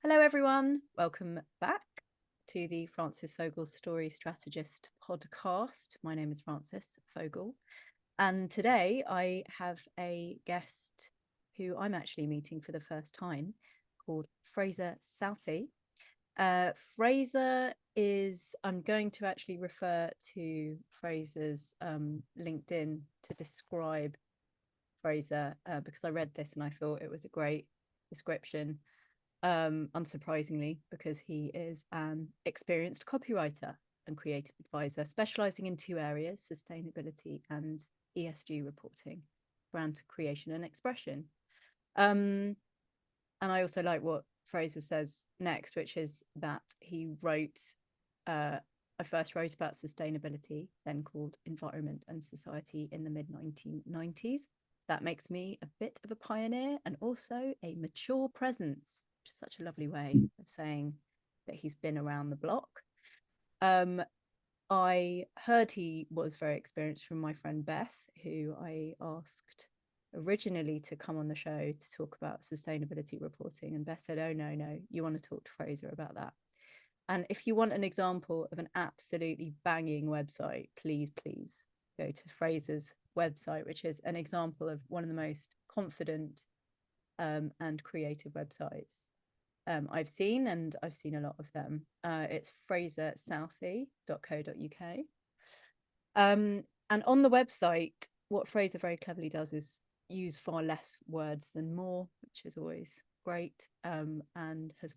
Hello, everyone. Welcome back to the Frances Fogel Story Strategist podcast. My name is Frances Fogel, and today I have a guest who I'm actually meeting for the first time called Fraser Southey. Fraser is, I'm going to actually refer to Fraser's LinkedIn to describe Fraser because I read this and I thought it was a great description. Unsurprisingly, because he is an experienced copywriter and creative advisor, specializing in two areas: sustainability and ESG reporting, brand creation and expression. And I also like what Fraser says next, which is that he wrote, I first wrote about sustainability, then called environment and society in the mid-1990s. That makes me a bit of a pioneer and also a mature presence. Such a lovely way of saying that he's been around the block. I heard he was very experienced from my friend Beth, who I asked originally to come on the show to talk about sustainability reporting. And Beth said, oh, no, you want to talk to Fraser about that. And if you want an example of an absolutely banging website, please go to Fraser's website, which is an example of one of the most confident and creative websites I've seen, and I've seen a lot of them. It's frasersouthey.co.uk. And on the website, what Fraser very cleverly does is use far less words than more, which is always great, and has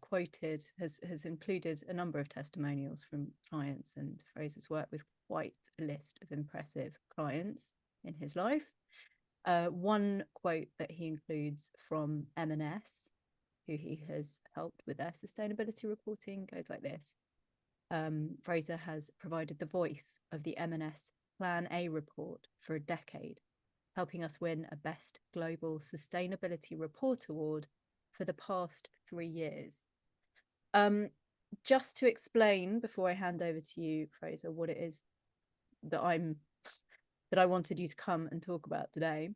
included a number of testimonials from clients, and Fraser's worked with quite a list of impressive clients in his life. One quote that he includes from M&S, who he has helped with their sustainability reporting, goes like this. Fraser has provided the voice of the M&S Plan A report for a decade, helping us win a Best Global Sustainability Report Award for the past 3 years. Just to explain, before I hand over to you, Fraser, what it is that I wanted you to come and talk about today.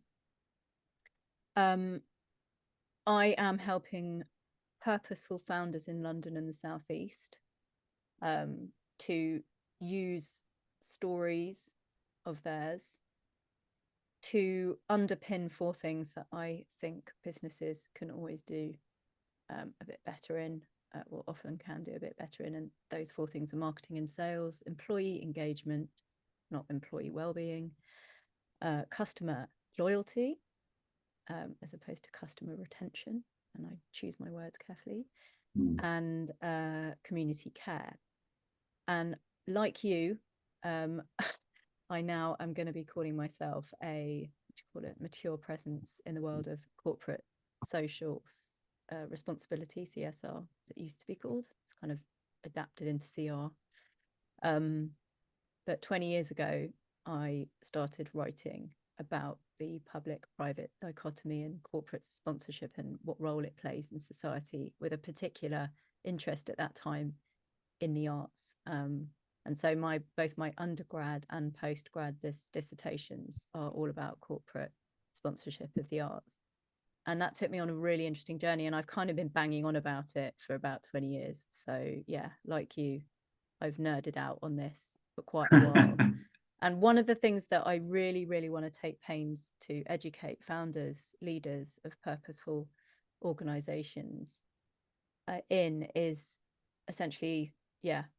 I am helping purposeful founders in London and the Southeast to use stories of theirs to underpin 4 things that I think businesses can always do a bit better in, or often can do a bit better in. And those 4 things are marketing and sales, employee engagement, not employee well-being, customer loyalty, as opposed to customer retention, and I choose my words carefully, and community care. And like you, I now am going to be calling myself a, what do you call it, mature presence in the world of corporate social responsibility, CSR, as it used to be called. It's kind of adapted into CR. But 20 years ago, I started writing about the public-private dichotomy and corporate sponsorship and what role it plays in society, with a particular interest at that time in the arts. And so both my undergrad and postgrad dissertations are all about corporate sponsorship of the arts. And that took me on a really interesting journey, and I've kind of been banging on about it for about 20 years. So yeah, like you, I've nerded out on this for quite a while. And one of the things that I really want to take pains to educate founders, leaders of purposeful organizations in is essentially,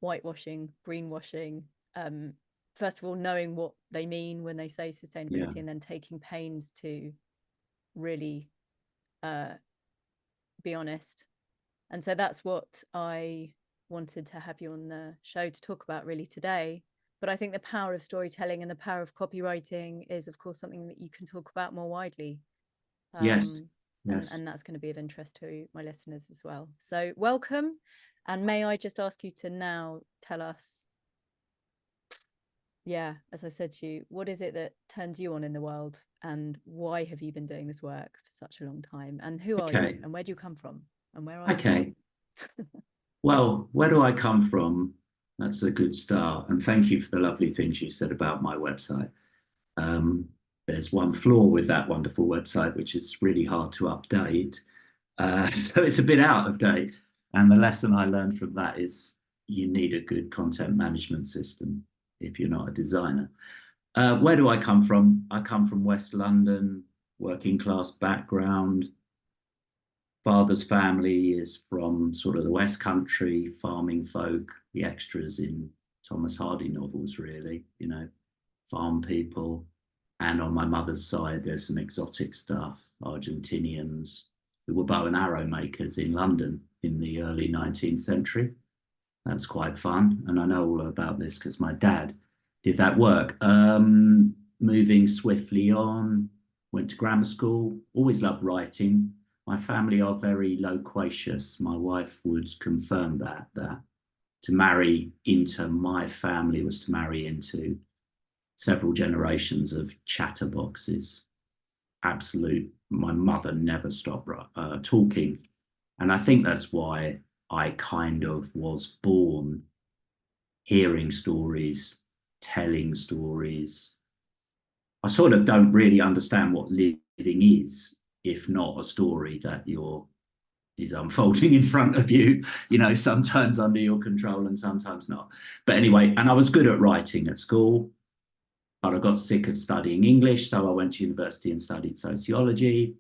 whitewashing, greenwashing. First of all, knowing what they mean when they say sustainability, and then taking pains to really be honest. And so that's what I wanted to have you on the show to talk about really today. But I think the power of storytelling and the power of copywriting is, of course, something that you can talk about more widely. Yes. And that's going to be of interest to my listeners as well. So welcome. And may I just ask you to now tell us, as I said to you, what is it that turns you on in the world, and why have you been doing this work for such a long time? And who are you, and where do you come from, and where are you? Well, where do I come from? That's a good start. And thank you for the lovely things you said about my website. There's one flaw with that wonderful website, which is really hard to update. So it's a bit out of date. And the lesson I learned from that is you need a good content management system if you're not a designer. Where do I come from? I come from West London, working class background. Father's family is from sort of the West Country, farming folk, the extras in Thomas Hardy novels, really, you know, farm people. And on my mother's side, there's some exotic stuff, Argentinians who were bow and arrow makers in London in the early 19th century. That's quite fun. And I know all about this because my dad did that work. Moving swiftly on, went to grammar school, always loved writing. My family are very loquacious. My wife would confirm that to marry into my family was to marry into several generations of chatterboxes. Absolute. My mother never stopped talking. And I think that's why I kind of was born hearing stories, telling stories. I sort of don't really understand what living is, if not a story that is unfolding in front of you, you know, sometimes under your control and sometimes not. But anyway, and I was good at writing at school, but I got sick of studying English, so I went to university and studied sociology.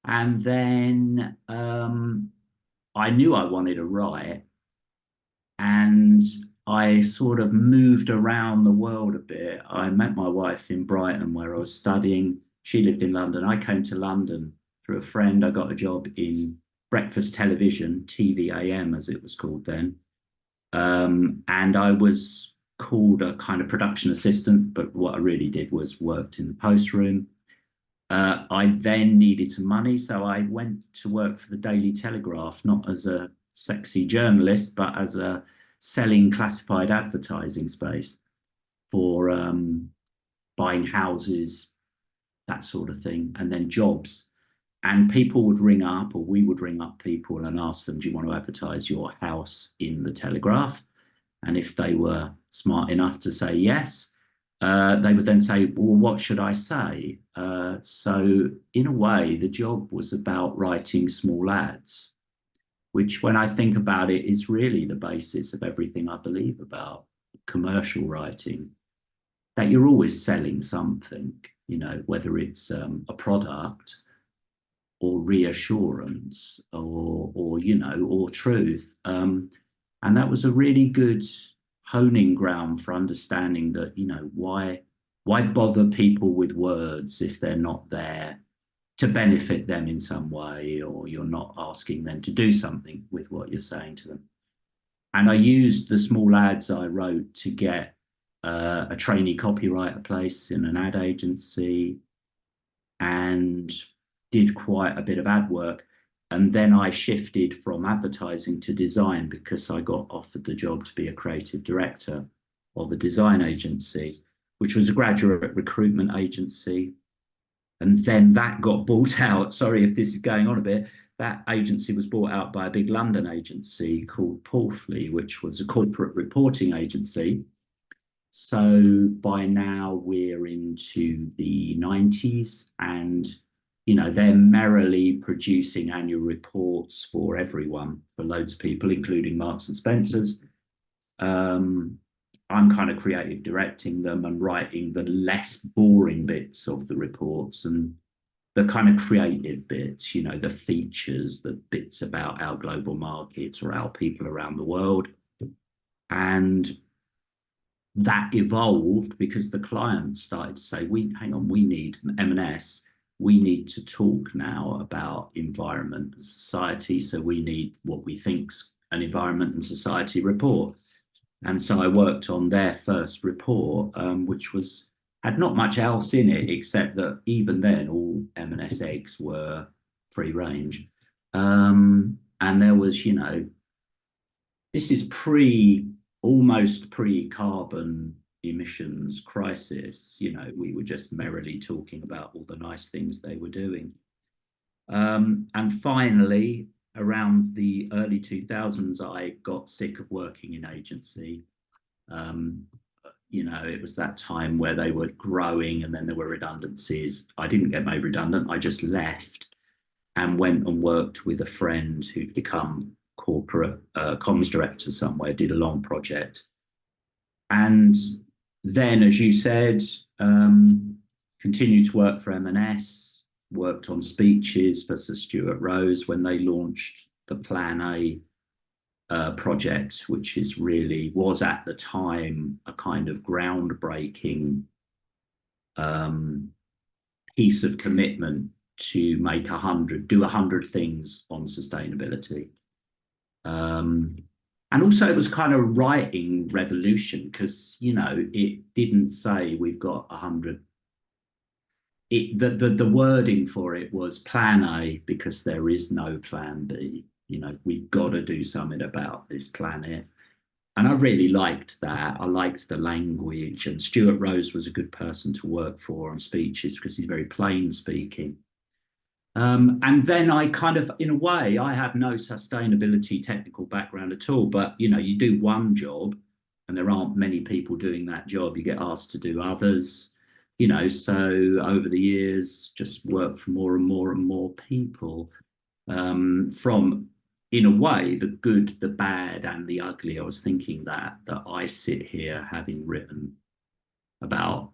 And then I knew I wanted to write, and I sort of moved around the world a bit. I met my wife in Brighton where I was studying. She lived in London. I came to London through a friend. I got a job in breakfast television, TVAM as it was called then. And I was called a kind of production assistant, but what I really did was worked in the post room. I then needed some money, so I went to work for the Daily Telegraph, not as a sexy journalist, but as a selling classified advertising space for buying houses, that sort of thing, and then jobs. And people would ring up, or we would ring up people and ask them, do you want to advertise your house in the Telegraph? And if they were smart enough to say yes, they would then say, well, what should I say? So in a way, the job was about writing small ads, which when I think about it is really the basis of everything I believe about commercial writing, that you're always selling something, you know, whether it's a product or reassurance or you know, or truth. And that was a really good honing ground for understanding that, you know, why bother people with words if they're not there to benefit them in some way, or you're not asking them to do something with what you're saying to them. And I used the small ads I wrote to get a trainee copywriter place in an ad agency, and did quite a bit of ad work. And then I shifted from advertising to design because I got offered the job to be a creative director of the design agency, which was a graduate recruitment agency. And then that got bought out. Sorry if this is going on a bit. That agency was bought out by a big London agency called Paulfley, which was a corporate reporting agency. So by now we're into the 90s, and you know, they're merrily producing annual reports for everyone, for loads of people, including Marks and Spencer's. I'm kind of creative directing them and writing the less boring bits of the reports and the kind of creative bits, you know, the features, the bits about our global markets or our people around the world. And that evolved because the clients started to say, hang on, we need M&S. We need to talk now about environment and society. So we need what we think's an environment and society report. And so I worked on their first report, which had not much else in it, except that even then all M&S eggs were free range. And there was, you know, this is almost pre-carbon emissions crisis. You know, we were just merrily talking about all the nice things they were doing. And finally, around the early 2000s, I got sick of working in agency. You know, it was that time where they were growing and then there were redundancies. I didn't get made redundant. I just left and went and worked with a friend who'd become corporate comms director somewhere, did a long project. And then, as you said, continued to work for M&S, worked on speeches for Sir Stuart Rose when they launched the Plan A project, which was at the time a kind of groundbreaking piece of commitment to do 100 things on sustainability. And also it was kind of writing revolution, because, it didn't say we've got 100. The wording for it was Plan A, because there is no Plan B. We've got to do something about this planet. And I really liked that. I liked the language, and Stuart Rose was a good person to work for on speeches because he's very plain speaking. And then I kind of, in a way, I have no sustainability technical background at all, but, you do one job and there aren't many people doing that job. You get asked to do others, so over the years, just work for more and more and more people, from, in a way, the good, the bad, and the ugly. I was thinking that I sit here having written about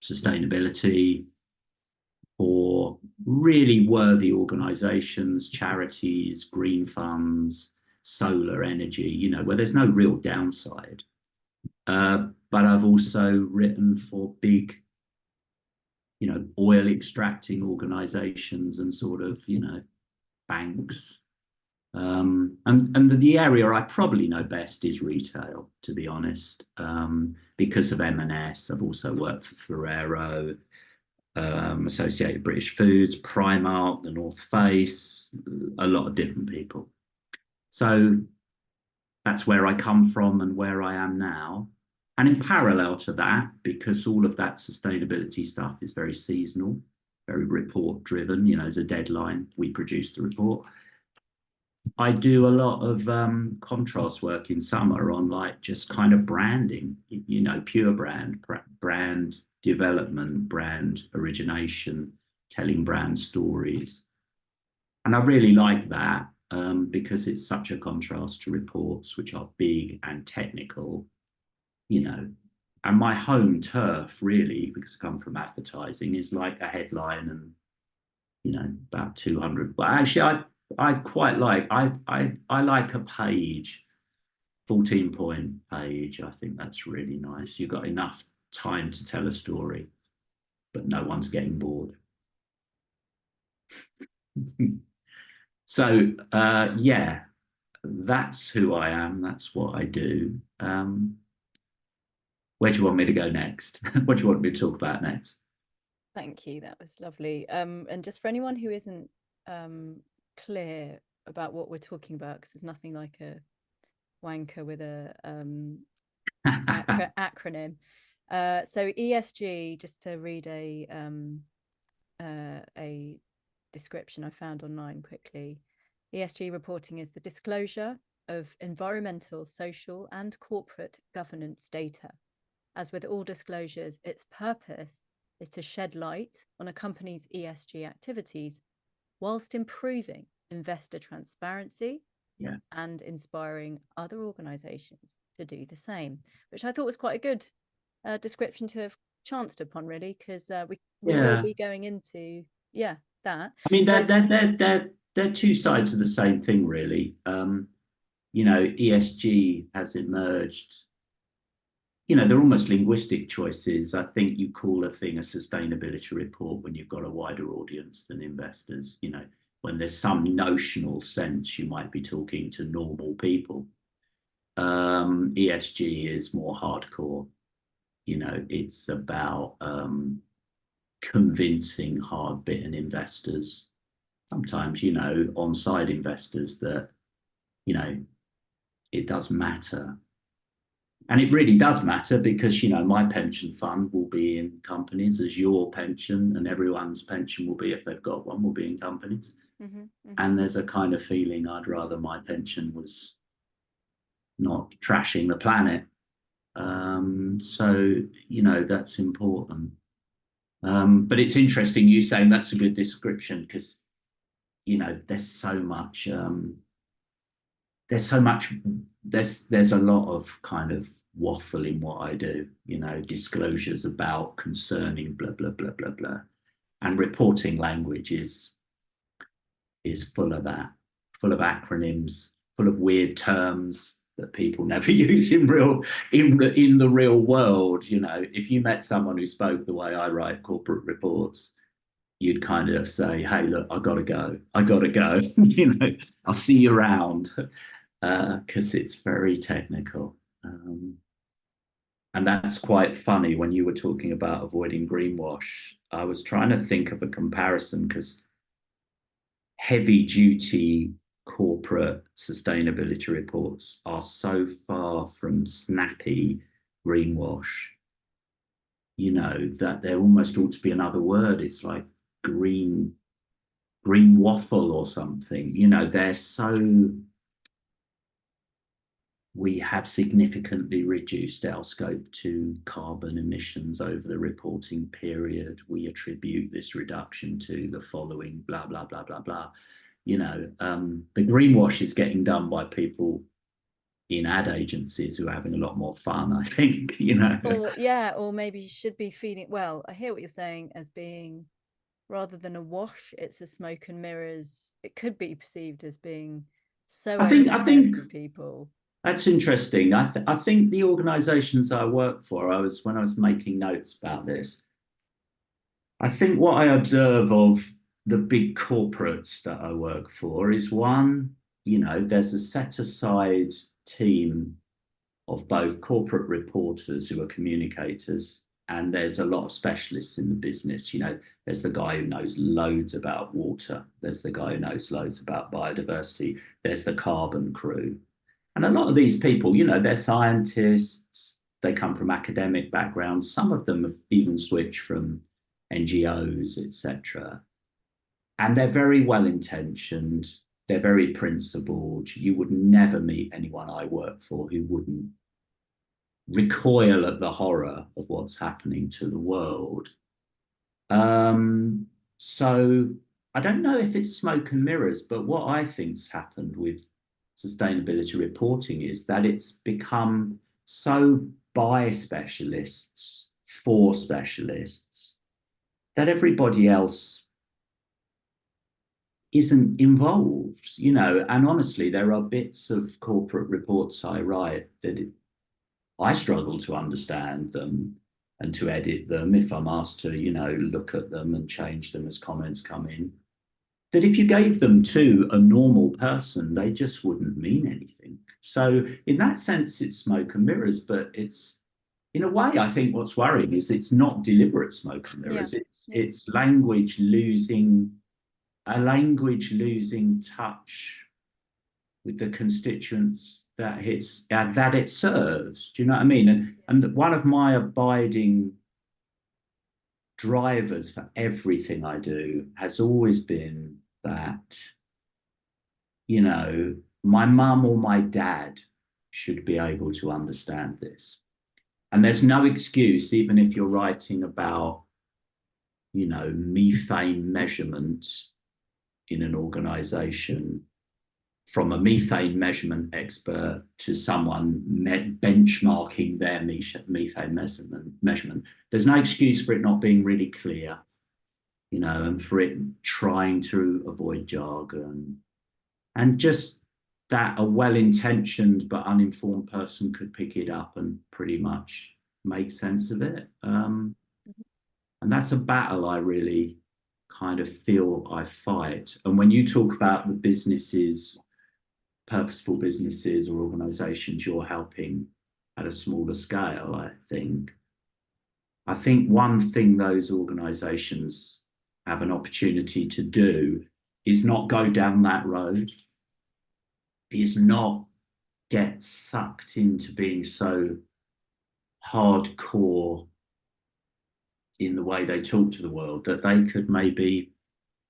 sustainability for really worthy organizations, charities, green funds, solar energy, where there's no real downside. But I've also written for big, oil extracting organizations and sort of, banks. And the area I probably know best is retail, to be honest, because of M&S. I've also worked for Ferrero, Associated British Foods, Primark, the North Face, a lot of different people. So that's where I come from and where I am now. And in parallel to that, because all of that sustainability stuff is very seasonal, very report driven, there's a deadline, we produce the report. I do a lot of contrast work in summer on just kind of branding, pure brand development, brand origination, telling brand stories. And I really like that because it's such a contrast to reports, which are big and technical, and my home turf, really, because I come from advertising, is like a headline and, about 200. But actually, I quite like, I like a page, 14-point page. I think that's really nice. You've got enough time to tell a story, but no one's getting bored. So, yeah, that's who I am. That's what I do. Where do you want me to go next? What do you want me to talk about next? Thank you. That was lovely. And just for anyone who isn't clear about what we're talking about, because there's nothing like a wanker with a acronym. So ESG, just to read a description I found online quickly. ESG reporting is the disclosure of environmental, social, and corporate governance data. As with all disclosures, its purpose is to shed light on a company's ESG activities whilst improving investor transparency and inspiring other organizations to do the same, which I thought was quite a good description to have chanced upon, really, because we will be going into that. I mean, they're two sides of the same thing, really. ESG has emerged. They're almost linguistic choices. I think you call a thing a sustainability report when you've got a wider audience than investors. When there's some notional sense, you might be talking to normal people. ESG is more hardcore. It's about convincing hard-bitten investors, sometimes, on-side investors, that, it does matter. And it really does matter because, my pension fund will be in companies, as your pension and everyone's pension will be, if they've got one, will be in companies. Mm-hmm, mm-hmm. And there's a kind of feeling I'd rather my pension was not trashing the planet. So, that's important. But it's interesting you saying that's a good description because, there's so much there's so much, there's a lot of kind of waffle in what I do, you know, disclosures about concerning blah, blah, blah, blah, blah. And reporting language is full of that, full of acronyms, full of weird terms that people never use in the real world. You know, if you met someone who spoke the way I write corporate reports, you'd kind of say, "Hey, look, I gotta go. I gotta go. You know, I'll see you around," because it's very technical. And that's quite funny when you were talking about avoiding greenwash. I was trying to think of a comparison because heavy duty corporate sustainability reports are so far from snappy greenwash, you know, that there almost ought to be another word. It's like green waffle or something. You know, they're so, we have significantly reduced our scope 2 carbon emissions over the reporting period. We attribute this reduction to the following blah, blah, blah, blah, blah. You know, the greenwash is getting done by people in ad agencies who are having a lot more fun, I think, you know. Or yeah, or maybe you should be feeling, well, I hear what you're saying, as being, rather than a wash, it's a smoke and mirrors. It could be perceived as being so over the I heads think of people. that's interesting. I think the organisations I work for, when I was making notes about this, I think what I observe of the big corporates that I work for is one, you know, there's a set aside team of both corporate reporters who are communicators, and there's a lot of specialists in the business. You know, there's the guy who knows loads about water, there's the guy who knows loads about biodiversity, there's the carbon crew. And a lot of these people, you know, they're scientists, they come from academic backgrounds, some of them have even switched from NGOs, etc. And they're very well intentioned, they're very principled. You would never meet anyone I work for who wouldn't recoil at the horror of what's happening to the world. So I don't know if it's smoke and mirrors, but what I think's happened with sustainability reporting is that it's become so by specialists for specialists that everybody else isn't involved, you know. And honestly, there are bits of corporate reports I write that I struggle to understand them and to edit them if I'm asked to, you know, look at them and change them as comments come in. That if you gave them to a normal person, they just wouldn't mean anything. So in that sense, it's smoke and mirrors, but it's, in a way, I think what's worrying is it's not deliberate smoke and mirrors. It's language losing touch with the constituents that it serves. Do you know what I mean? And one of my abiding drivers for everything I do has always been that, you know, my mum or my dad should be able to understand this. And there's no excuse, even if you're writing about, you know, methane measurements in an organization, from a methane measurement expert to someone benchmarking their methane measurement. There's no excuse for it not being really clear, you know, and for it trying to avoid jargon. And just that a well-intentioned but uninformed person could pick it up and pretty much make sense of it. And that's a battle I really kind of feel I fight. And when you talk about the businesses, purposeful businesses or organizations you're helping at a smaller scale, I think one thing those organizations have an opportunity to do is not go down that road, is not get sucked into being so hardcore in the way they talk to the world, that they could maybe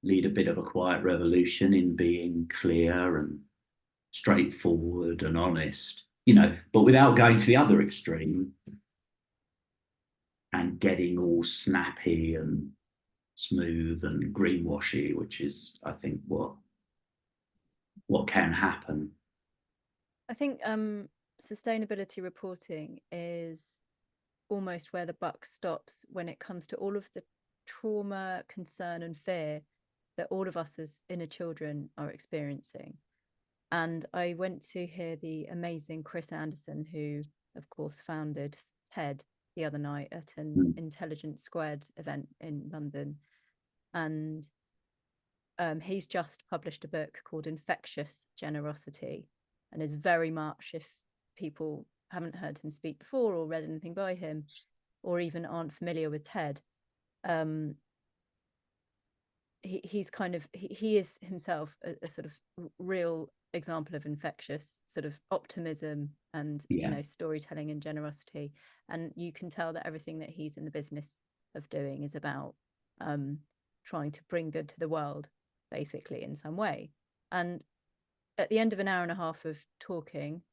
lead a bit of a quiet revolution in being clear and straightforward and honest, you know, but without going to the other extreme and getting all snappy and smooth and greenwashy, which is, I think, what can happen. I think sustainability reporting is almost where the buck stops when it comes to all of the trauma, concern, and fear that all of us as inner children are experiencing. And I went to hear the amazing Chris Anderson, who, of course, founded TED, the other night at an Intelligence Squared event in London. And he's just published a book called Infectious Generosity, and is very much, if people haven't heard him speak before or read anything by him, or even aren't familiar with TED, he's kind of, he is himself a sort of real example of infectious sort of optimism and you know, storytelling and generosity. And you can tell that everything that he's in the business of doing is about trying to bring good to the world, basically, in some way. And at the end of an hour and a half of talking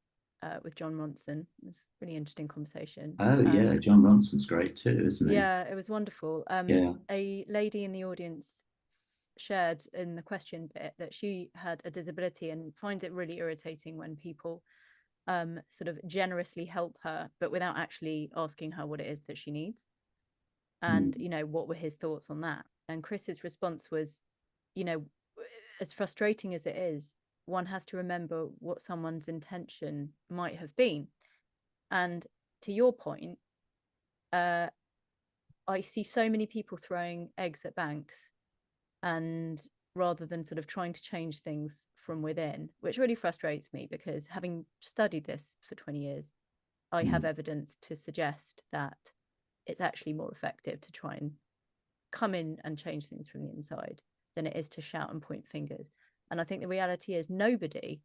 with John Ronson, it was a really interesting conversation. Oh yeah, John Ronson's great too, isn't he? Yeah, it was wonderful. A lady in the audience shared in the question bit that she had a disability and finds it really irritating when people sort of generously help her, but without actually asking her what it is that she needs. And, you know, what were his thoughts on that? And Chris's response was, you know, as frustrating as it is, one has to remember what someone's intention might have been. And to your point, I see so many people throwing eggs at banks, and rather than sort of trying to change things from within, which really frustrates me, because having studied this for 20 years, I have evidence to suggest that it's actually more effective to try and come in and change things from the inside than it is to shout and point fingers. And I think the reality is nobody,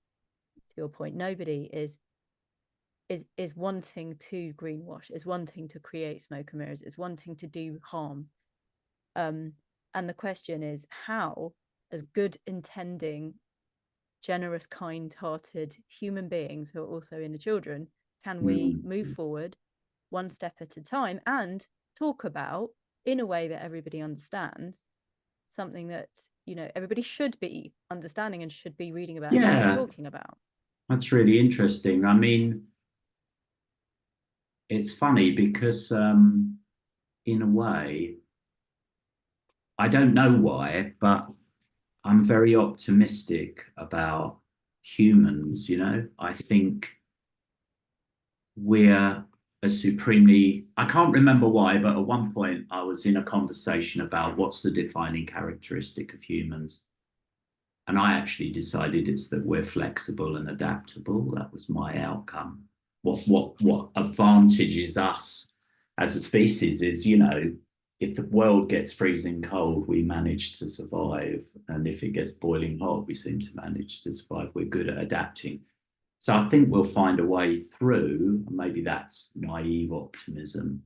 to your point, nobody is wanting to greenwash, is wanting to create smoke and mirrors, is wanting to do harm. And the question is, how, as good intending, generous, kind-hearted human beings who are also inner children, can we move forward one step at a time and talk about, in a way that everybody understands, something that, you know, everybody should be understanding and should be reading about and should be talking about. That's really interesting. I mean, it's funny because in a way, I don't know why, but I'm very optimistic about humans, you know. I think we're a supremely, I can't remember why, but at one point I was in a conversation about what's the defining characteristic of humans. And I actually decided it's that we're flexible and adaptable. That was my outcome. What advantages us as a species is, you know, if the world gets freezing cold, we manage to survive. And if it gets boiling hot, we seem to manage to survive. We're good at adapting. So I think we'll find a way through. Maybe that's naive optimism.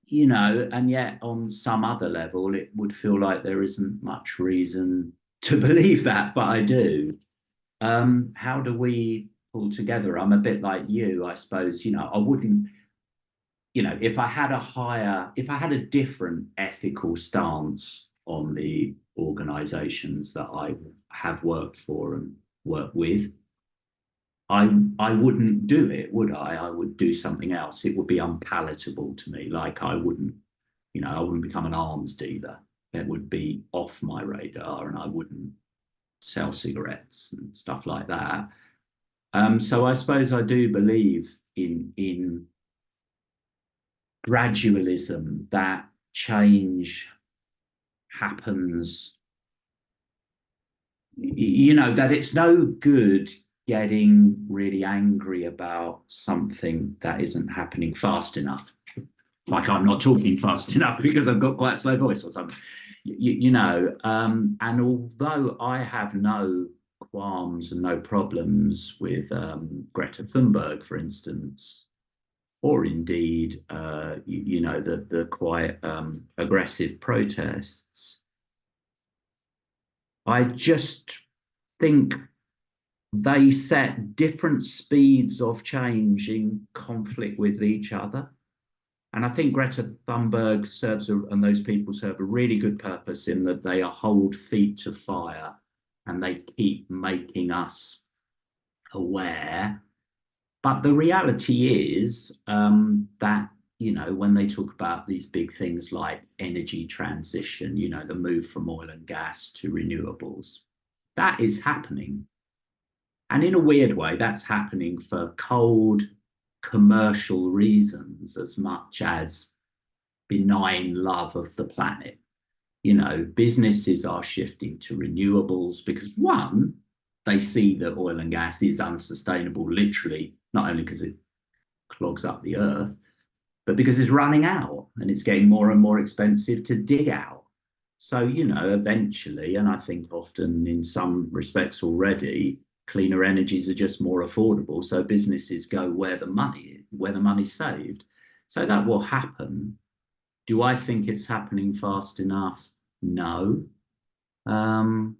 You know, and yet on some other level, it would feel like there isn't much reason to believe that, but I do. How do we pull together? I'm a bit like you, I suppose. You know, I wouldn't, you know, if I had a different ethical stance on the organizations that I have worked for and worked with, I wouldn't do it, would I? I would do something else. It would be unpalatable to me. Like I wouldn't become an arms dealer. It would be off my radar, and I wouldn't sell cigarettes and stuff like that. So I suppose I do believe in gradualism, that change happens. You know, that it's no good getting really angry about something that isn't happening fast enough. Like I'm not talking fast enough because I've got quite a slow voice or something. You know, and although I have no qualms and no problems with Greta Thunberg, for instance, or indeed, you know, the quite aggressive protests, I just think they set different speeds of change in conflict with each other. And I think Greta Thunberg and those people serve a really good purpose in that they hold feet to fire and they keep making us aware. But the reality is that, when they talk about these big things like energy transition, the move from oil and gas to renewables, that is happening. And in a weird way, that's happening for cold commercial reasons as much as benign love of the planet. Businesses are shifting to renewables because, one, they see that oil and gas is unsustainable, literally, not only because it clogs up the earth, but because it's running out and it's getting more and more expensive to dig out. So, eventually, and I think often in some respects already, cleaner energies are just more affordable. So businesses go where the money's saved. So that will happen. Do I think it's happening fast enough? No. But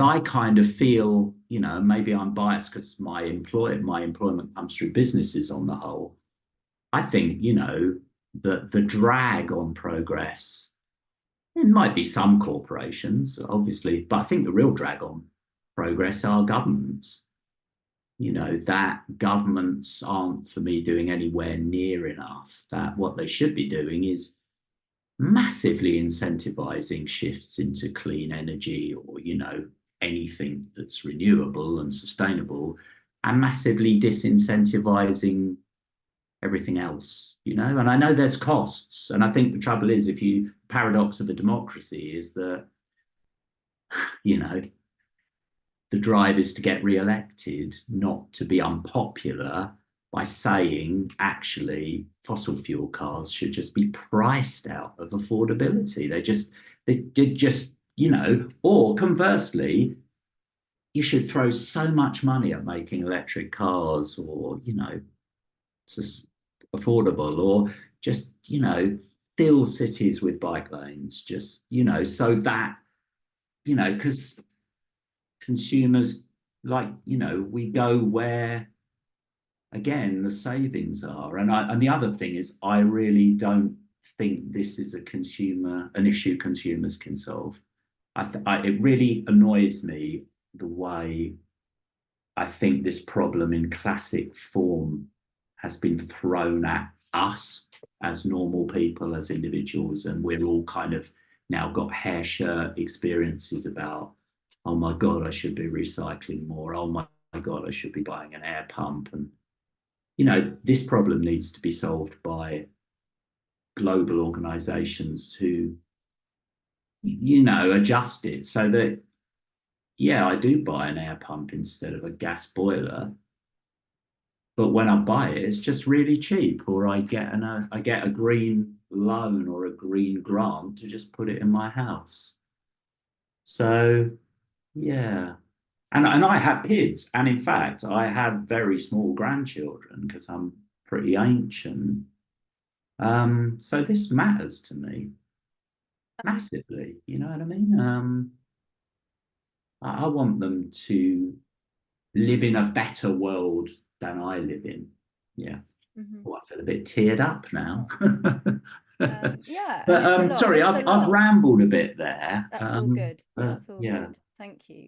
I kind of feel, maybe I'm biased because my employment comes through businesses on the whole. I think, the drag on progress, it might be some corporations, obviously, but I think the real drag on progress are governments. That governments aren't, for me, doing anywhere near enough. That what they should be doing is massively incentivizing shifts into clean energy or, anything that's renewable and sustainable, and massively disincentivizing everything else, and I know there's costs. And I think the trouble is, paradox of a democracy is that, the drive is to get re-elected, not to be unpopular by saying, actually, fossil fuel cars should just be priced out of affordability. They just, or conversely, you should throw so much money at making electric cars or, just affordable, or just, fill cities with bike lanes, just, so that, because consumers, like, we go where, again, the savings are. And the other thing is, I really don't think this is an issue consumers can solve. It really annoys me the way I think this problem in classic form has been thrown at us as normal people, as individuals, and we're all kind of now got hair shirt experiences about, oh my God, I should be recycling more. Oh my God, I should be buying an air pump. And, this problem needs to be solved by global organizations who, adjust it so that, yeah, I do buy an air pump instead of a gas boiler. But when I buy it, it's just really cheap, or I get a green loan or a green grant to just put it in my house. So, yeah. And I have kids. And in fact, I have very small grandchildren because I'm pretty ancient. So this matters to me massively. You know what I mean? I want them to live in a better world than I live in. Yeah. Mm-hmm. Oh, I feel a bit teared up now. Yeah, But and it's a lot. sorry, It's a I've lot. rambled a bit there. That's all good. That's all yeah. good. Thank you.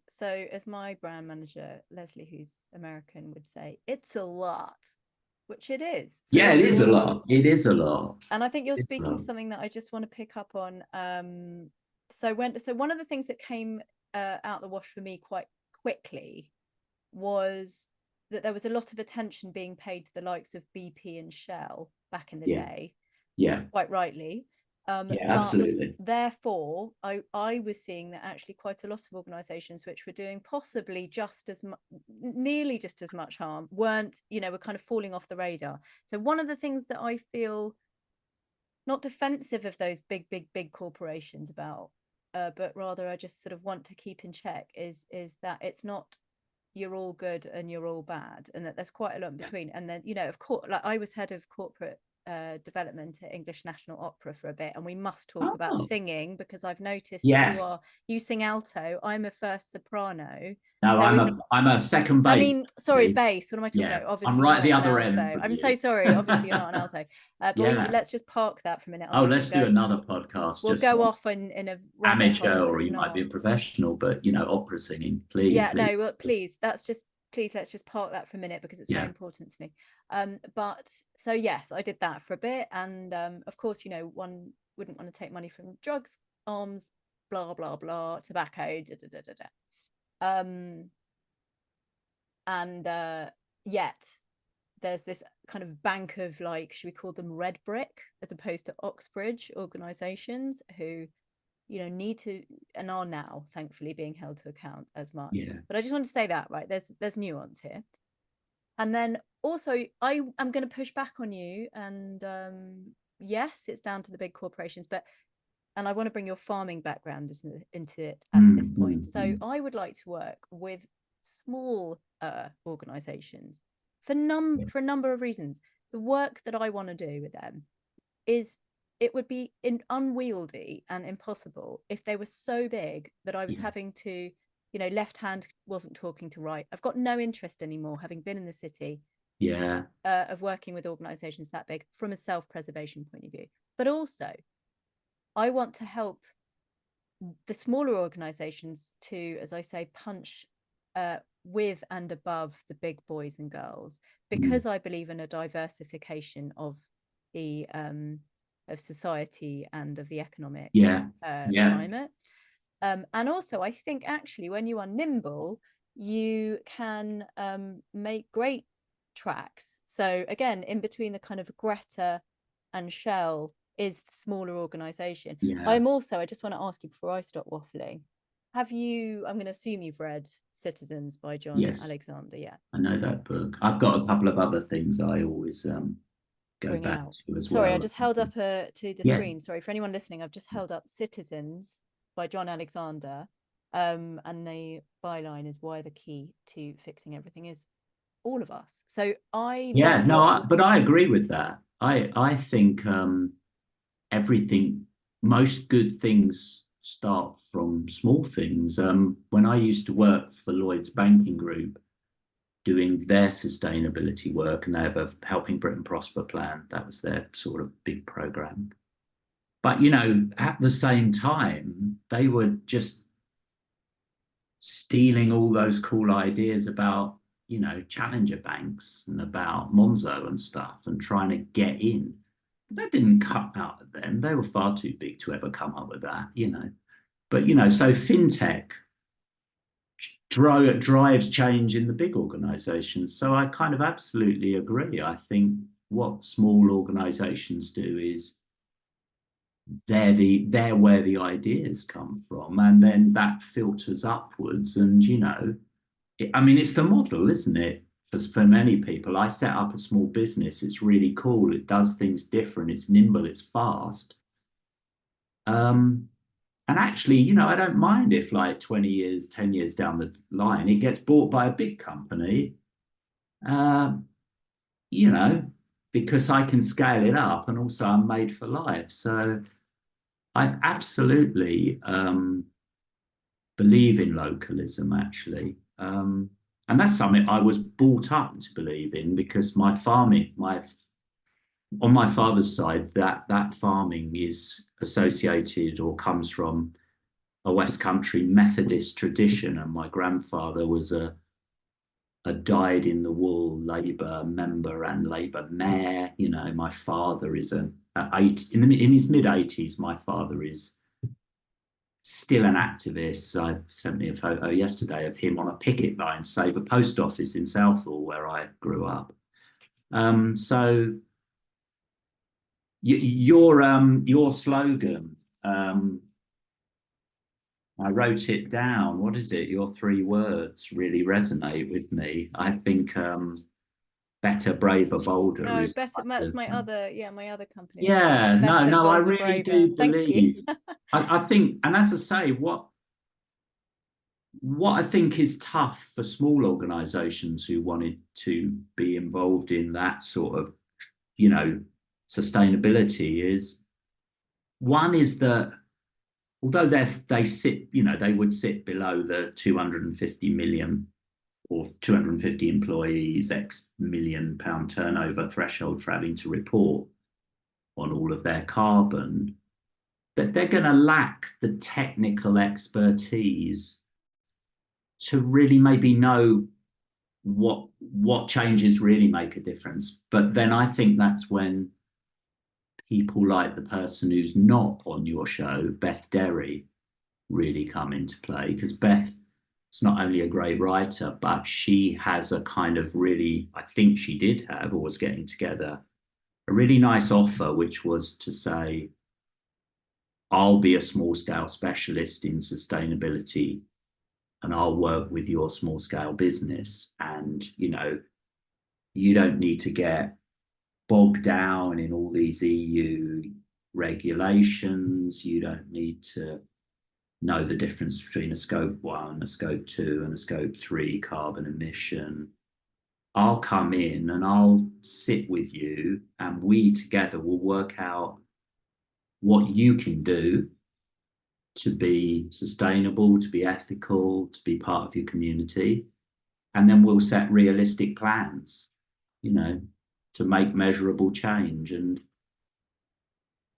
So as my brand manager, Leslie, who's American, would say, it's a lot, which it is. So Yeah, it is a lot. It is a lot. And I think you're speaking something that I just want to pick up on. So one of the things that came out the wash for me quite quickly was that there was a lot of attention being paid to the likes of BP and Shell back in the day. Yeah. Quite rightly. Yeah, absolutely. Therefore, I was seeing that actually quite a lot of organisations which were doing possibly nearly just as much harm were kind of falling off the radar. So one of the things that I feel not defensive of those big corporations about, but rather I just sort of want to keep in check is that it's not you're all good and you're all bad, and that there's quite a lot in between. And then, of course, like I was head of corporate development at English National Opera for a bit, and we must talk about singing, because I've noticed that you sing alto. I'm a first soprano. No, so I'm a second bass. I mean, sorry, bass. What am I talking about? Obviously, I'm right at the other alto. end. I'm so sorry. Obviously, you're not an alto. But let's just park that for a minute. Let's do another podcast. We'll go off in a amateur, or you might be a professional, but opera singing, please. Yeah, please. No, well, please. Let's just park that for a minute, because it's very important to me. But so yes, I did that for a bit, and of course, one wouldn't want to take money from drugs, arms, blah blah blah, tobacco, and yet there's this kind of bank of, like, should we call them red brick as opposed to Oxbridge organizations, who need to, and are now thankfully being held to account as much. But I just want to say that, right, there's nuance here. And then also, I am going to push back on you, and yes, it's down to the big corporations, and I want to bring your farming background into it at this point. So I would like to work with small organizations for a number of reasons. The work that I want to do with them is, it would be unwieldy and impossible if they were so big that I was having to, left hand wasn't talking to right. I've got no interest anymore, having been in the city, of working with organizations that big from a self-preservation point of view. But also, I want to help the smaller organizations to, as I say, punch with and above the big boys and girls, because I believe in a diversification of the of society and of the economic climate. And also, I think actually, when you are nimble, you can make great tracks. So again, in between the kind of Greta and Shell is the smaller organization. I just want to ask you before I stop waffling, I'm going to assume you've read Citizens by John Alexander. I know that book. I've got a couple of other things I always go back to as well. Sorry, I just held up to the screen. Sorry for anyone listening. I've just held up Citizens by John Alexander, and the byline is, why the key to fixing everything is all of us. So but I agree with that. I think most good things start from small things. When I used to work for Lloyds Banking Group, doing their sustainability work, and they have a Helping Britain Prosper plan. That was their sort of big program. But, at the same time, they were just stealing all those cool ideas about, challenger banks and about Monzo and stuff, and trying to get in. That didn't cut out of them. They were far too big to ever come up with that, But, so fintech drives change in the big organizations. So I kind of absolutely agree. I think what small organizations do is they're where the ideas come from, and then that filters upwards. And it's the model, isn't it, for many people? I set up a small business. It's really cool. It does things different. It's nimble. It's fast. And actually, I don't mind if, like, 20 years, 10 years down the line, it gets bought by a big company, because I can scale it up, and also I'm made for life. So I absolutely believe in localism, actually. And that's something I was brought up to believe in, because on my father's side, that farming is associated or comes from a West Country Methodist tradition, and my grandfather was a dyed-in-the-wool Labour member and Labour mayor. My father is in his mid-80s. My father is still an activist. I sent me a photo yesterday of him on a picket line, save a post office in Southall, where I grew up. So your slogan, I wrote it down. What is it? Your 3 words really resonate with me. I think better, braver, bolder. No, better. That's my other company. Yeah, better, no, bolder, I really do believe. I think, and as I say, what I think is tough for small organisations who wanted to be involved in that sort of, sustainability is, one is that although they sit, they would sit below the 250 million or 250 employees, X £1 million turnover threshold for having to report on all of their carbon, that they're going to lack the technical expertise to really maybe know what changes really make a difference. But then I think that's when people like the person who's not on your show, Beth Derry, really come into play, because Beth is not only a great writer, but she has a kind of really, I think she did have, or was getting together, a really nice offer, which was to say, I'll be a small scale specialist in sustainability and I'll work with your small scale business. And, you don't need to get bogged down in all these EU regulations. You don't need to know the difference between a scope 1, a scope 2, and a scope 3 carbon emission. I'll come in and I'll sit with you, and we together will work out what you can do to be sustainable, to be ethical, to be part of your community. And then we'll set realistic plans, to make measurable change. And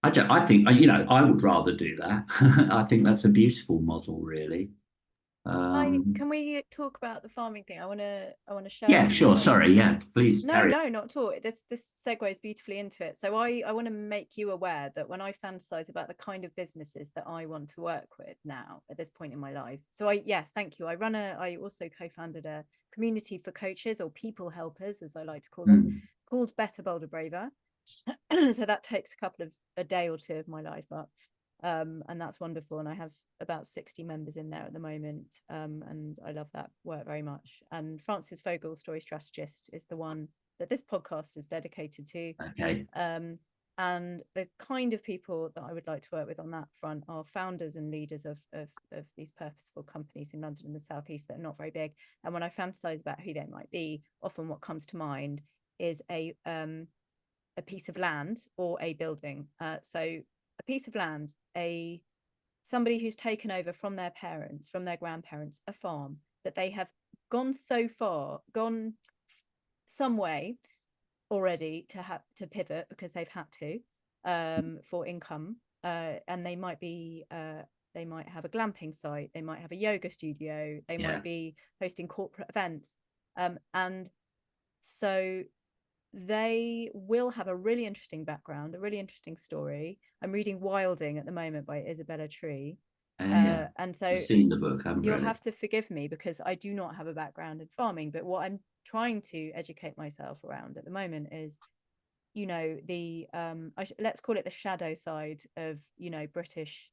I think, I would rather do that. I think that's a beautiful model, really. Can we talk about the farming thing? I want to share. Yeah, sure. Sorry. Yeah, please. No, not at all. This segues beautifully into it. So I want to make you aware that when I fantasize about the kind of businesses that I want to work with now at this point in my life. So yes, thank you. I also co-founded a community for coaches, or people helpers, as I like to call them, called Better, Bolder, Braver. So that takes a day or two of my life up. And that's wonderful. And I have about 60 members in there at the moment. And I love that work very much. And Frances Fogel, Story Strategist, is the one that this podcast is dedicated to. Okay. And the kind of people that I would like to work with on that front are founders and leaders of these purposeful companies in London and the South East that are not very big. And when I fantasize about who they might be, often what comes to mind is a piece of land or a building. So a piece of land, somebody who's taken over from their parents, from their grandparents, a farm that they have gone some way already to pivot because they've had to for income, and they might have a glamping site, they might have a yoga studio, they might be hosting corporate events, and so they will have a really interesting background, a really interesting story. I'm reading Wilding at the moment by Isabella Tree. And so I've seen the book. You'll have to forgive me because I do not have a background in farming, but what I'm trying to educate myself around at the moment is, let's call it the shadow side of, British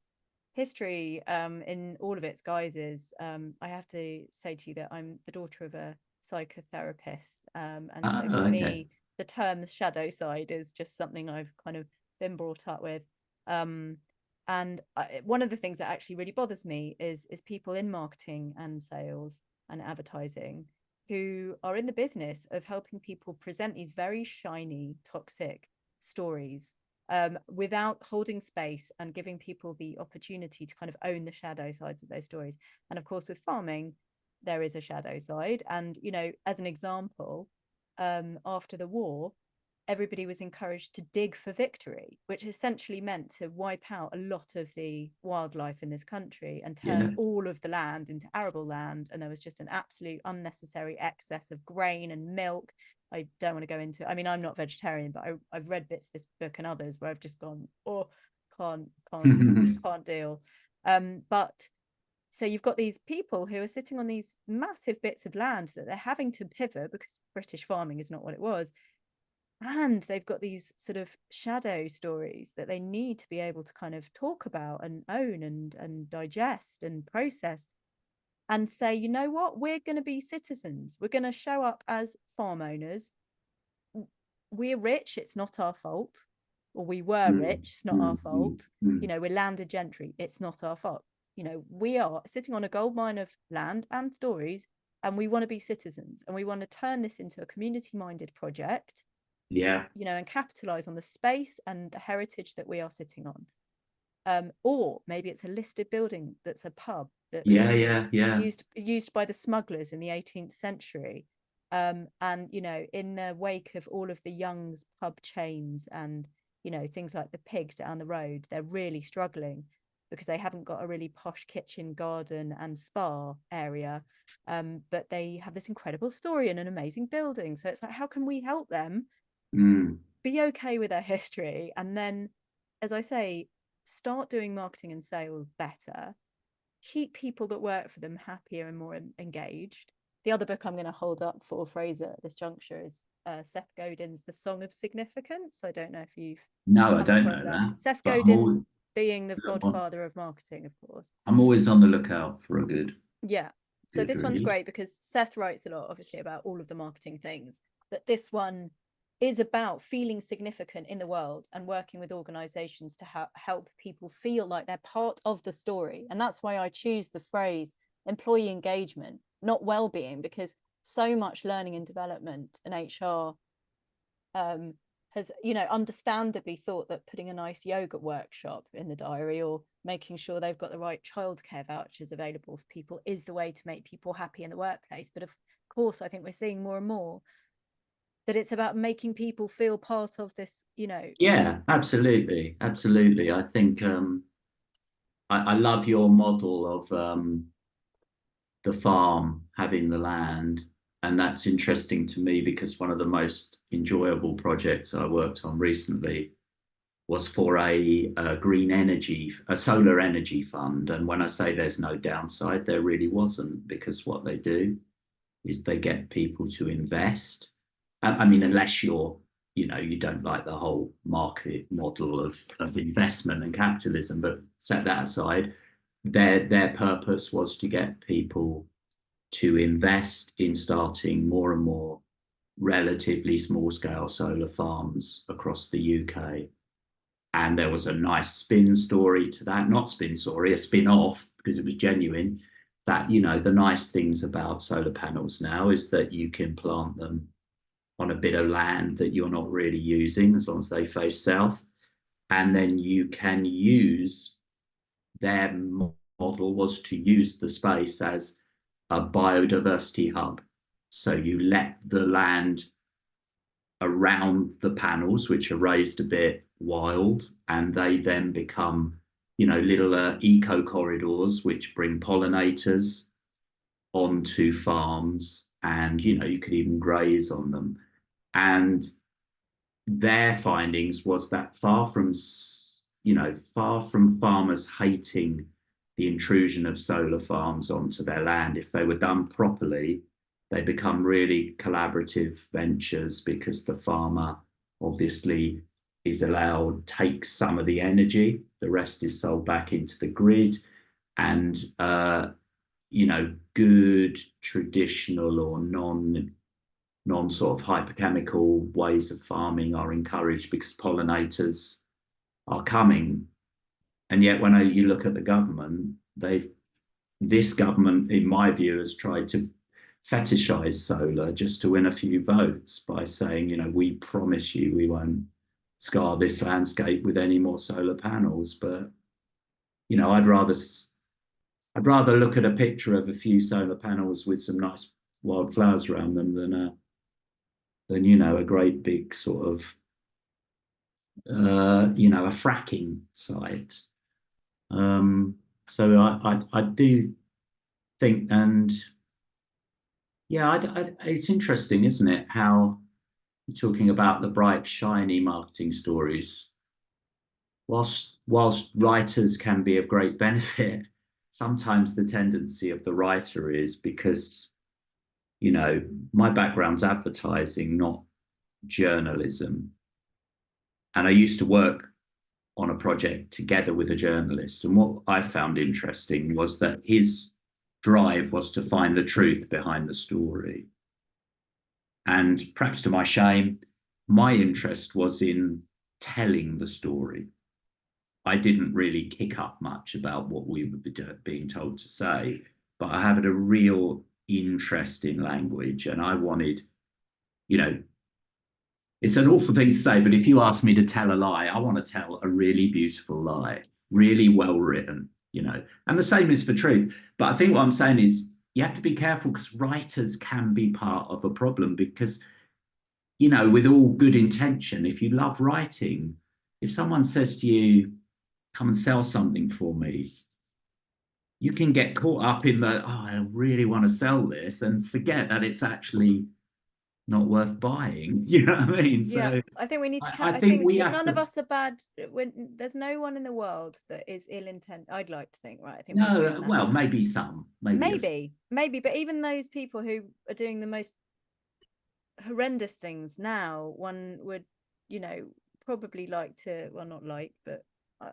history in all of its guises. I have to say to you that I'm the daughter of a psychotherapist. And so for me, the term shadow side is just something I've kind of been brought up with. And one of the things that actually really bothers me is people in marketing and sales and advertising who are in the business of helping people present these very shiny, toxic stories without holding space and giving people the opportunity to kind of own the shadow sides of those stories. And of course, with farming, there is a shadow side. And, as an example, after the war, everybody was encouraged to dig for victory, which essentially meant to wipe out a lot of the wildlife in this country and turn all of the land into arable land. And there was just an absolute unnecessary excess of grain and milk. I don't want to go into, I'm not vegetarian, but I've read bits of this book and others where I've just gone, can't deal. But so you've got these people who are sitting on these massive bits of land that they're having to pivot because British farming is not what it was. And they've got these sort of shadow stories that they need to be able to kind of talk about and own and digest and process and say, you know what, we're going to be citizens. We're going to show up as farm owners. We're rich. It's not our fault. Or we were rich. It's not our fault. We're landed gentry. It's not our fault. We are sitting on a gold mine of land and stories, and we want to be citizens, and we want to turn this into a community-minded project Yeah. you know, and capitalize on the space and the heritage that we are sitting on. Or maybe it's a listed building that's a pub that Yeah. was Yeah. Yeah. used by the smugglers in the 18th century. And, you know, in the wake of all of the Young's pub chains and, you know, things like the Pig down the road, they're really struggling because they haven't got a really posh kitchen, garden and spa area. But they have this incredible story and an amazing building. So it's like, how can we help them be okay with their history? And then, as I say, start doing marketing and sales better, keep people that work for them happier and more engaged. The other book I'm going to hold up for Fraser at this juncture is Seth Godin's The Song of Significance. I don't know if you've No, I come don't across know that. that, Seth but Godin being the godfather of marketing, of course. I'm always on the lookout for a good Yeah. So this one's read. great because Seth writes a lot, obviously, about all of the marketing things. But this one is about feeling significant in the world and working with organizations to help people feel like they're part of the story. And that's why I choose the phrase employee engagement, not well-being, because so much learning and development and HR has, you know, understandably thought that putting a nice yoga workshop in the diary or making sure they've got the right childcare vouchers available for people is the way to make people happy in the workplace. But of course, I think we're seeing more and more that it's about making people feel part of this, you know. Yeah, absolutely, absolutely. I think I love your model of the farm having the land, and that's interesting to me because one of the most enjoyable projects I worked on recently was for a green energy, a solar energy fund. And when I say there's no downside, there really wasn't, because what they do is they get people to invest. I mean, unless you're, you know, you don't like the whole market model of investment and capitalism, but set that aside, their purpose was to get people to invest in starting more and more relatively small scale solar farms across the UK. And there was a nice spin story to that, not spin story, a spin off, because it was genuine. That, you know, the nice things about solar panels now is that you can plant them on a bit of land that you're not really using, as long as they face south. And then you can use, their model was to use the space as a biodiversity hub. So you let the land around the panels, which are raised a bit wild, and they then become, you know, little eco corridors which bring pollinators onto farms, and, you know, you could even graze on them. And their findings was that far from, you know, far from farmers hating the intrusion of solar farms onto their land, if they were done properly, they become really collaborative ventures, because the farmer obviously is allowed, takes some of the energy, the rest is sold back into the grid, and you know, good traditional or non sort of hyperchemical ways of farming are encouraged, because pollinators are coming. And yet, when you look at the government, this government, in my view, has tried to fetishize solar just to win a few votes by saying, you know, we promise you we won't scar this landscape with any more solar panels. But, you know, I'd rather look at a picture of a few solar panels with some nice wildflowers around them than, you know, a great big sort of you know, a fracking site. So I do think, and yeah, it's interesting, isn't it, how you're talking about the bright, shiny marketing stories. Whilst writers can be of great benefit, sometimes the tendency of the writer is, because, you know, my background's advertising, not journalism. And I used to work on a project together with a journalist. And what I found interesting was that his drive was to find the truth behind the story. And perhaps to my shame, my interest was in telling the story. I didn't really kick up much about what we were being told to say, but I had a real interest in language, and I wanted, you know, it's an awful thing to say, but if you ask me to tell a lie, I want to tell a really beautiful lie, really well written, you know. And the same is for truth. But I think what I'm saying is you have to be careful because writers can be part of a problem because, you know, with all good intention, if you love writing, if someone says to you, come and sell something for me, you can get caught up in the, oh, I really want to sell this and forget that it's actually not worth buying. You know what I mean? Yeah, So I think we need to I I think think we have none of to, us are bad. There's no one in the world that is ill intent. I'd like to think, right? I think we agree no, on that. well, maybe some, maybe a, Maybe, but even those people who are doing the most horrendous things now, one would, you know, probably like to, well, not like, but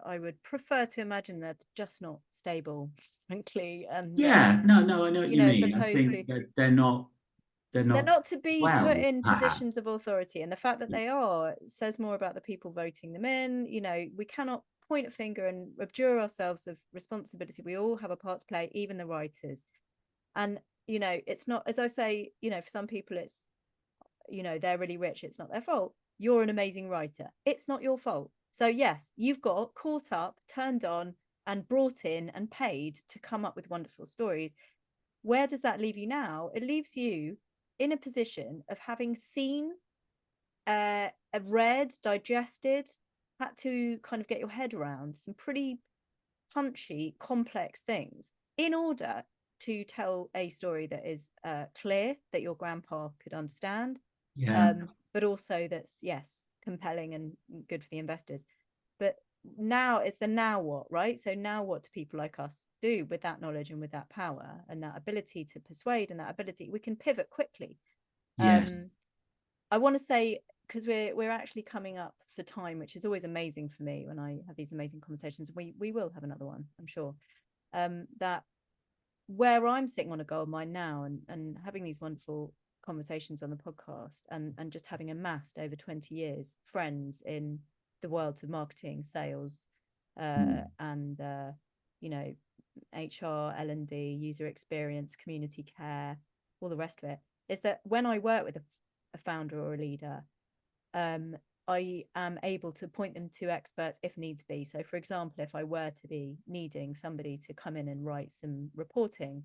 I would prefer to imagine they're just not stable, frankly, and yeah, no, I know what you you know, as mean. I opposed think to that they're they're not not to be put well, in perhaps. positions of authority, and the fact that they are says more about the people voting them in. You know, we cannot point a finger and abjure ourselves of responsibility. We all have a part to play, even the writers. And you know, it's not, as I say, you know, for some people it's, you know, they're really rich, it's not their fault. You're an amazing writer, it's not your fault. So yes, you've got caught up, turned on, and brought in and paid to come up with wonderful stories. Where does that leave you now? It leaves you in a position of having seen, read, digested, had to kind of get your head around some pretty punchy, complex things in order to tell a story that is clear, that your grandpa could understand, Yeah, but also that's, yes, compelling and good for the investors. But now it's the now what, right? So now what do people like us do with that knowledge and with that power and that ability to persuade and that ability? We can pivot quickly. yes, I want to say, because we're actually coming up for time, which is always amazing for me when I have these amazing conversations. We will have another one, I'm sure. That where I'm sitting on a gold mine now and having these wonderful conversations on the podcast and just having amassed over 20 years friends in the worlds of marketing, sales, and you know, HR, L&D, user experience, community care, all the rest of it, is that when I work with a founder or a leader, I am able to point them to experts if needs be. So, for example, if I were to be needing somebody to come in and write some reporting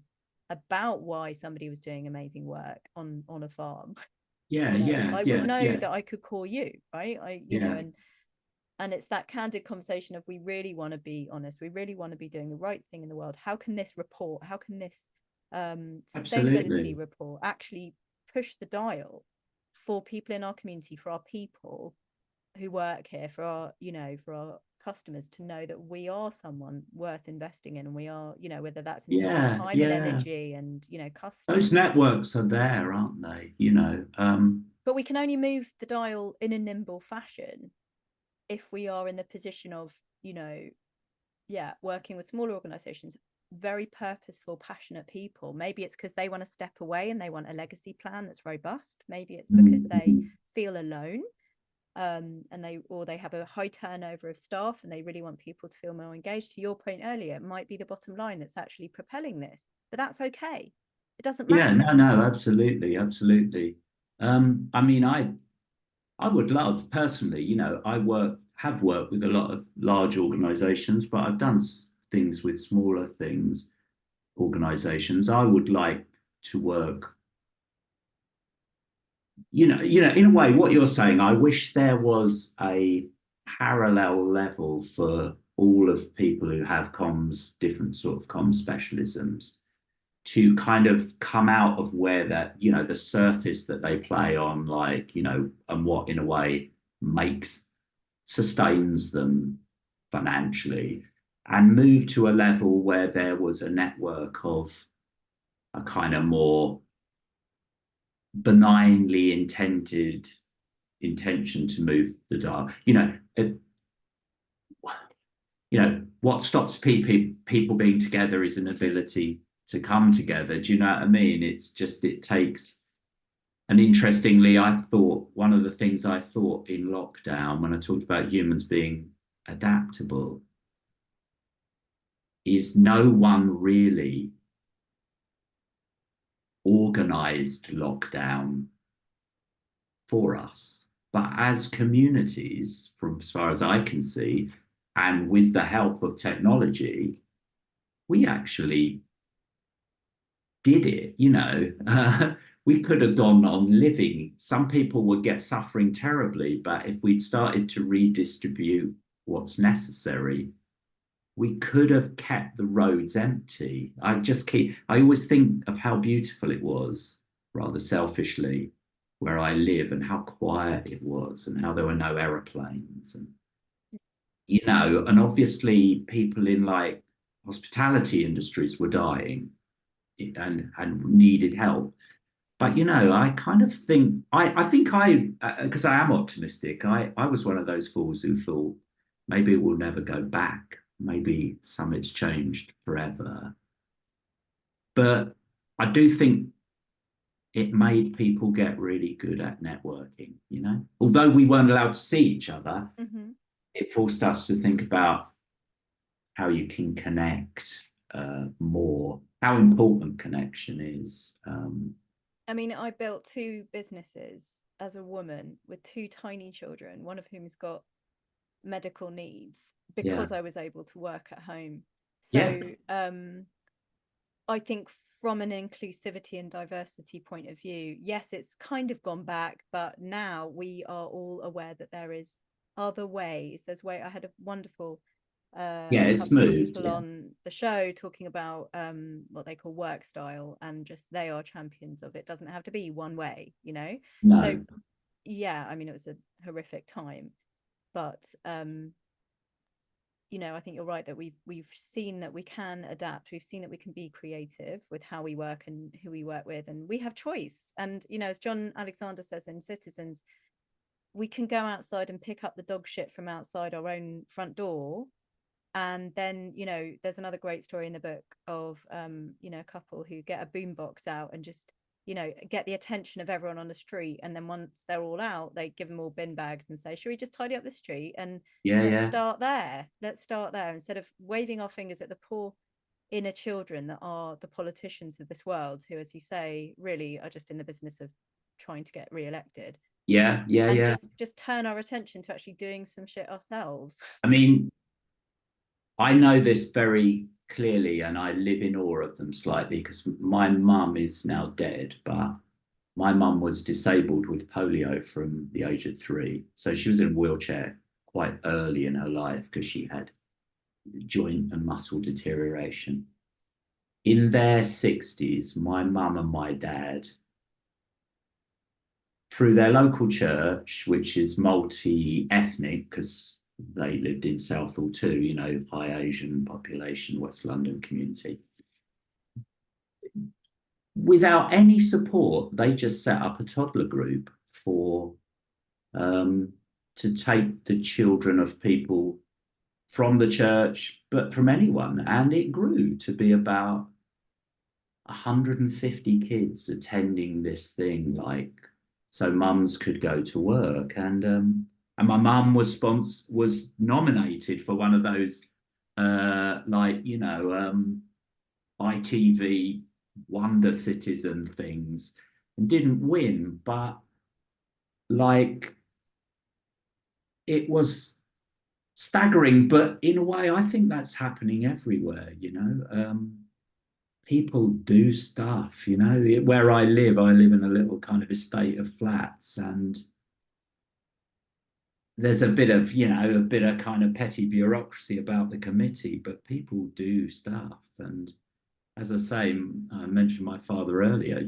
about why somebody was doing amazing work on a farm, yeah, you know, yeah, I would yeah, know yeah, that I could call you, right? You know, yeah, and it's that candid conversation of, we really want to be honest, we really want to be doing the right thing in the world. How can this report, how can this sustainability absolutely. report actually push the dial for people in our community, for our people who work here, for our, you know, for our customers, to know that we are someone worth investing in, and we are, you know, whether that's in terms of Yeah, time and yeah. energy and, you know, Those custom. networks are there, aren't they? You know, But we can only move the dial in a nimble fashion if we are in the position of, you know, yeah, working with smaller organizations, very purposeful, passionate people. Maybe it's because they want to step away and they want a legacy plan that's robust. Maybe it's because they feel alone, and they have a high turnover of staff and they really want people to feel more engaged. To your point earlier, it might be the bottom line that's actually propelling this, but that's okay. It doesn't yeah, matter. no, absolutely, absolutely. I mean, I would love personally, you know, have worked with a lot of large organizations, but I've done things with smaller organizations. I would like to work, in a way, what you're saying, I wish there was a parallel level for all of people who have comms, different sort of comms specialisms, to kind of come out of where that, the surface that they play on, like, and what in a way sustains them financially, and move to a level where there was a network of a kind of more benignly intended intention to move the dial. What stops people being together is an ability to come together. Do you know what I mean? It's just, it takes. And interestingly, I thought one of the things I thought in lockdown, when I talked about humans being adaptable, is no one really organized lockdown for us. But as communities, from as far as I can see, and with the help of technology, we actually did it. We could have gone on living. Some people would get suffering terribly, but if we'd started to redistribute what's necessary, we could have kept the roads empty. I always think of how beautiful it was, rather selfishly, where I live and how quiet it was and how there were no aeroplanes and obviously people in like hospitality industries were dying and needed help. But I kind of think I think I because I am optimistic. I was one of those fools who thought maybe it will never go back. Maybe summit's changed forever. But I do think it made people get really good at networking. Although we weren't allowed to see each other, Mm-hmm. it forced us to think about how you can connect more, how important connection is. I mean, I built two businesses as a woman with two tiny children, one of whom has got medical needs Yeah, because I was able to work at home. yeah, So I think from an inclusivity and diversity point of view, yes, it's kind of gone back, but now we are all aware that there is other ways. I had a wonderful yeah. It's couple of moved. people Yeah, on the show talking about what they call work style, and just they are champions of it. Doesn't have to be one way. So no, yeah, I mean, it was a horrific time, but I think you're right that we've seen that we can adapt. We've seen that we can be creative with how we work and who we work with, and we have choice. And as John Alexander says in Citizens, we can go outside and pick up the dog shit from outside our own front door. And then there's another great story in the book of a couple who get a boombox out and just get the attention of everyone on the street, and then once they're all out, they give them all bin bags and say, should we just tidy up the street? And yeah, let's yeah, start there. Instead of waving our fingers at the poor inner children that are the politicians of this world, who, as you say, really are just in the business of trying to get re-elected, yeah, yeah, and yeah. just turn our attention to actually doing some shit ourselves. I mean, I know this very clearly, and I live in awe of them slightly because my mum is now dead, but my mum was disabled with polio from the age of 3. So she was in a wheelchair quite early in her life because she had joint and muscle deterioration. In their 60s, my mum and my dad, through their local church, which is multi ethnic, because they lived in Southall too, high Asian population, West London community. Without any support, they just set up a toddler group for to take the children of people from the church, but from anyone. And it grew to be about 150 kids attending this thing, so mums could go to work. And my mum was nominated for one of those ITV Wonder Citizen things and didn't win, but like it was staggering. But in a way, I think that's happening everywhere. People do stuff. Where I live in a little kind of estate of flats, and there's a bit of kind of petty bureaucracy about the committee, but people do stuff. And as I say, I mentioned my father earlier.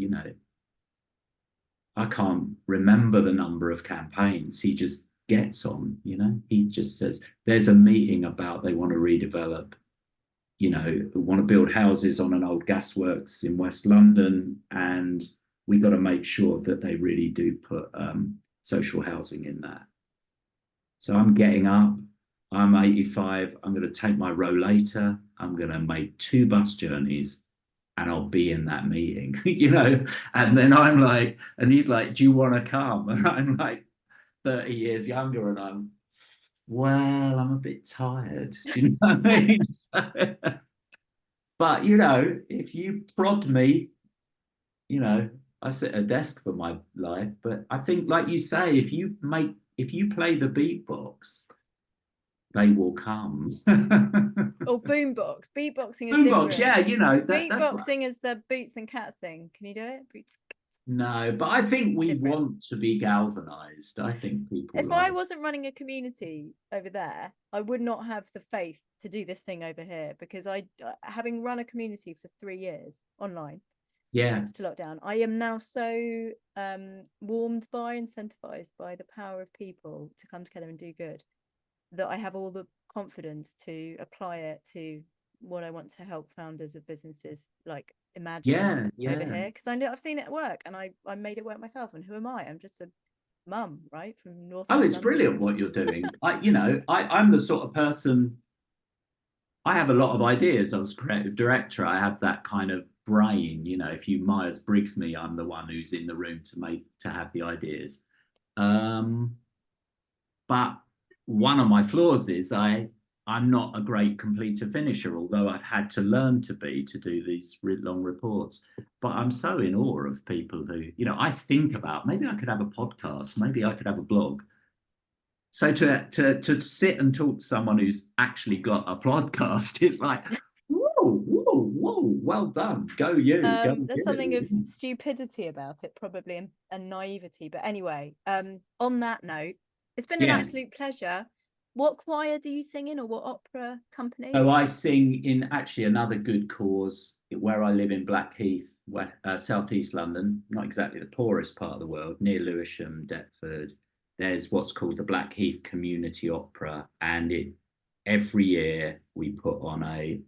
I can't remember the number of campaigns he just gets on. He just says there's a meeting about they want to redevelop, want to build houses on an old gasworks in West London, and we got to make sure that they really do put social housing in that. So I'm getting up. I'm 85. I'm going to take my rollator. I'm going to make 2 bus journeys, and I'll be in that meeting. And then I'm like, and he's like, do you want to come? And I'm like 30 years younger, and I'm a bit tired. Do you know what I mean? But if you prod me, you know, I sit at a desk for my life, but I think, like you say, if you play the beatbox, they will come. Or boombox. Beatboxing is Boombox, yeah, different. you know that's what, Beatboxing is the boots and cats thing. Can you do it? Boots. no, but I think we Different. want to be galvanized. I think people If I like, wasn't running a community over there, I would not have the faith to do this thing over here, because having run a community for 3 years online, yeah, thanks to lockdown, I am now so warmed by, incentivized by the power of people to come together and do good, that I have all the confidence to apply it to what I want to help founders of businesses like imagine over here, because I know I've seen it work, and I made it work myself. And who am I? I'm just a mum, right, from oh, northwest it's London. brilliant what you're doing. I'm the sort of person, I have a lot of ideas. I was creative director. I have that kind of brain. If you Myers-Briggs me, I'm the one who's in the room to have the ideas. But one of my flaws is I'm not a great completer finisher, although I've had to learn to do these long reports. But I'm so in awe of people who, I think about, maybe I could have a podcast, maybe I could have a blog. So to sit and talk to someone who's actually got a podcast, it's like, whoa, well done, go you. There's something of stupidity about it, probably, and naivety. But anyway, on that note, it's been an absolute pleasure. What choir do you sing in, or what opera company? So I sing in actually another good cause where I live in Blackheath, southeast London, not exactly the poorest part of the world, near Lewisham, Deptford. There's what's called the Blackheath Community Opera, and every year we put on a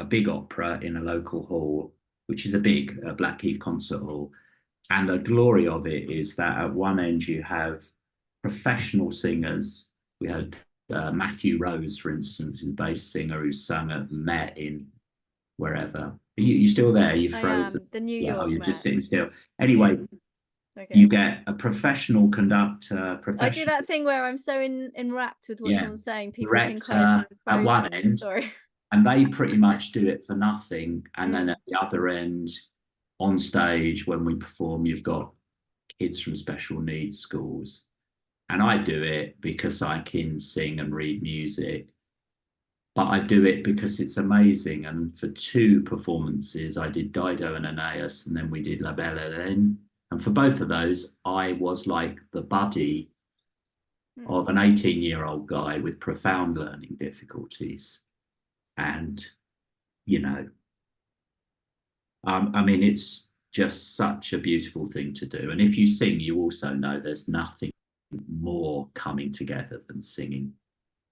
big opera in a local hall, which is a big Blackheath concert hall. And the glory of it is that at one end you have professional singers. We had Matthew Rose, for instance, who's a bass singer who's sung at Met in wherever. Are you still there? You're frozen. I am. The New York you're Met. just sitting still. Anyway, okay. You get a professional conductor. I do that thing where I'm so enwrapped with what someone's saying, people director think I'm frozen. at one end. Sorry. And they pretty much do it for nothing. And then at the other end, on stage, when we perform, you've got kids from special needs schools. And I do it because I can sing and read music. But I do it because it's amazing. And for 2 performances, I did Dido and Aeneas, and then we did La Belle Hélène. And for both of those, I was like the buddy of an 18-year-old guy with profound learning difficulties. And, I mean, it's just such a beautiful thing to do. And if you sing, you also know there's nothing more coming together than singing.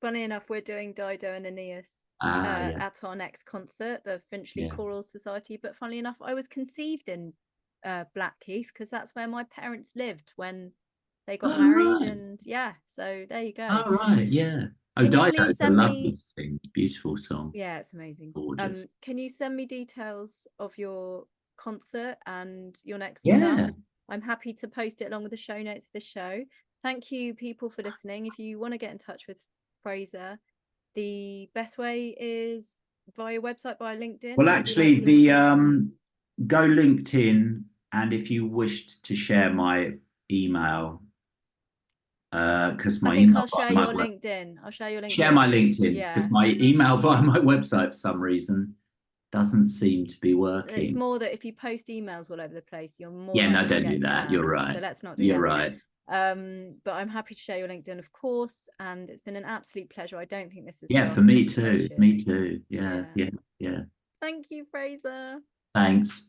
Funny enough, we're doing Dido and Aeneas at our next concert, the Finchley Choral Society. But funnily enough, I was conceived in Blackheath, because that's where my parents lived when they got married. Right. And so there you go. Oh, right, yeah. Oh, Dido's a lovely sing, beautiful song. Yeah, it's amazing. Gorgeous. Can you send me details of your concert and your next stuff? I'm happy to post it along with the show notes of the show. Thank you, people, for listening. If you want to get in touch with Fraser, the best way is via website, via LinkedIn. Well, actually, go LinkedIn, and if you wished to share my email, because my email, I'll share your LinkedIn. I'll share your LinkedIn. Share my LinkedIn, because my email via my website for some reason doesn't seem to be working. It's more that if you post emails all over the place, you're more no, don't do that. You're right. So let's not do that. You're right. But I'm happy to share your LinkedIn, of course, and it's been an absolute pleasure. I don't think this is for me too. Me too. Yeah. Thank you, Fraser. Thanks.